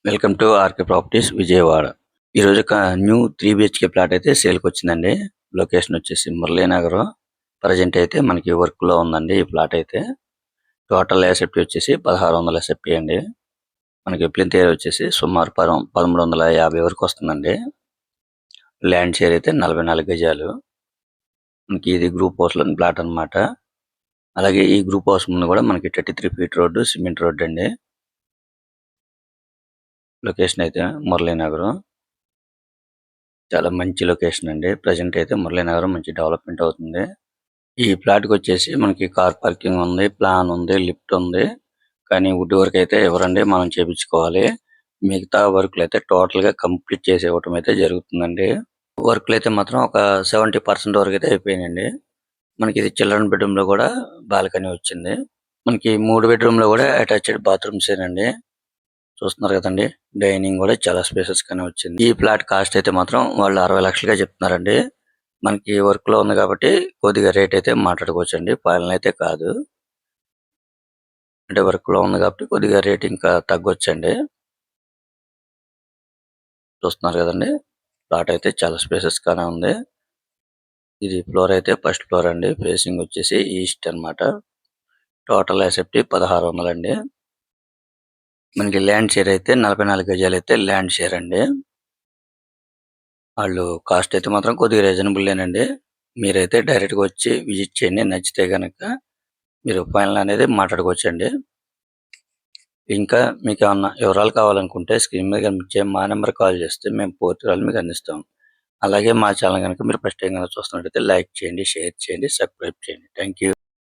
Welcome to RK properties Vijayawada. ఈరోజు new 3 BHK plot అయితే సేల్కి వచ్చిందండి. లొకేషన్ వచ్చేసి మురళీనగరం. ప్రజెంట్ అయితే మనకి వర్క్ లో ఉందండి ఈ ప్లాట్ అయితే. టోటల్ ఎస్ఎఫ్టీ వచ్చేసి 1600 ఎస్ఎఫ్టీ అండి. మనకి ప్లింత్ ఏరియా వచ్చేసి సుమారు 1350 వరకు వస్తుందండి. ల్యాండ్ షేర్ అయితే 44 గజాలు. మనకి ఇది గ్రూప్ హౌస్ లోని ప్లాట్ అన్నమాట. అలాగే ఈ గ్రూప్ హౌస్ ముందు కూడా మనకి 33 ఫీట్ రోడ్డు, సిమెంట్ రోడ్ అండి. లొకేషన్ అయితే మురళీనగరం. చాలా మంచి లొకేషన్ అండి. ప్రజెంట్ అయితే మురళీనగరం మంచి డెవలప్మెంట్ అవుతుంది. ఈ ప్లాట్ కి వచ్చేసి మనకి కార్ పార్కింగ్ ఉంది, ప్లాన్ ఉంది, లిఫ్ట్ ఉంది. కానీ వుడ్ వర్క్ అయితే ఎవరండి మనం చేపించుకోవాలి. మిగతా వర్క్లు అయితే టోటల్ గా కంప్లీట్ చేసి ఇవ్వటం అయితే జరుగుతుందండి. వర్క్లు అయితే మాత్రం ఒక 70% వరకు అయితే అయిపోయినాయండి. మనకి ఇది చిల్డ్రన్ బెడ్రూమ్ లో కూడా బాల్కనీ వచ్చింది. మనకి 3 బెడ్రూమ్ లో కూడా అటాచ్డ్ బాత్రూమ్స్ ఏనండి. చూస్తున్నారు కదండి. డైనింగ్ కూడా చాలా స్పేసెస్ గానే వచ్చింది. ఈ ప్లాట్ కాస్ట్ అయితే మాత్రం వాళ్ళు 60 లక్షలుగా చెప్తున్నారండి. మనకి వర్క్ లో ఉంది కాబట్టి కొద్దిగా రేట్ అయితే మాట్లాడుకోవచ్చండి. ఫైనల్ అయితే కాదు. అంటే వర్క్ లో ఉంది కాబట్టి కొద్దిగా రేట్ ఇంకా తగ్గొచ్చండి. చూస్తున్నారు కదండి. ప్లాట్ అయితే చాలా స్పేసెస్ గానే ఉంది. ఇది ఫ్లోర్ అయితే ఫస్ట్ ఫ్లోర్ అండి. ఫేసింగ్ వచ్చేసి ఈస్ట్ అన్నమాట. టోటల్ ఎస్ఎఫ్టీ 1600 అండి. మనకి ల్యాండ్ షేర్ అయితే 44 గజాలు అయితే ల్యాండ్ షేర్ అండి. వాళ్ళు కాస్ట్ అయితే మాత్రం కొద్దిగా రీజనబుల్లేనండి. మీరైతే డైరెక్ట్‌గా వచ్చి విజిట్ చేయండి. నచ్చితే గనక మీరు ఫైనల్ అనేది మాట్లాడుకోవచ్చండి. ఇంకా మీకేమన్నా వివరాలు కావాలనుకుంటే స్క్రీన్ మీద కనిపించే మా నెంబర్‌కి కాల్ చేస్తే మేము పూర్తి వివరాలు మీకు అందిస్తాం. అలాగే మా ఛానల్ గనుక మీరు ఫస్ట్ టైం గనుక చూస్తున్నట్టయితే లైక్ చేయండి, షేర్ చేయండి, సబ్స్క్రైబ్ చేయండి. Thank you.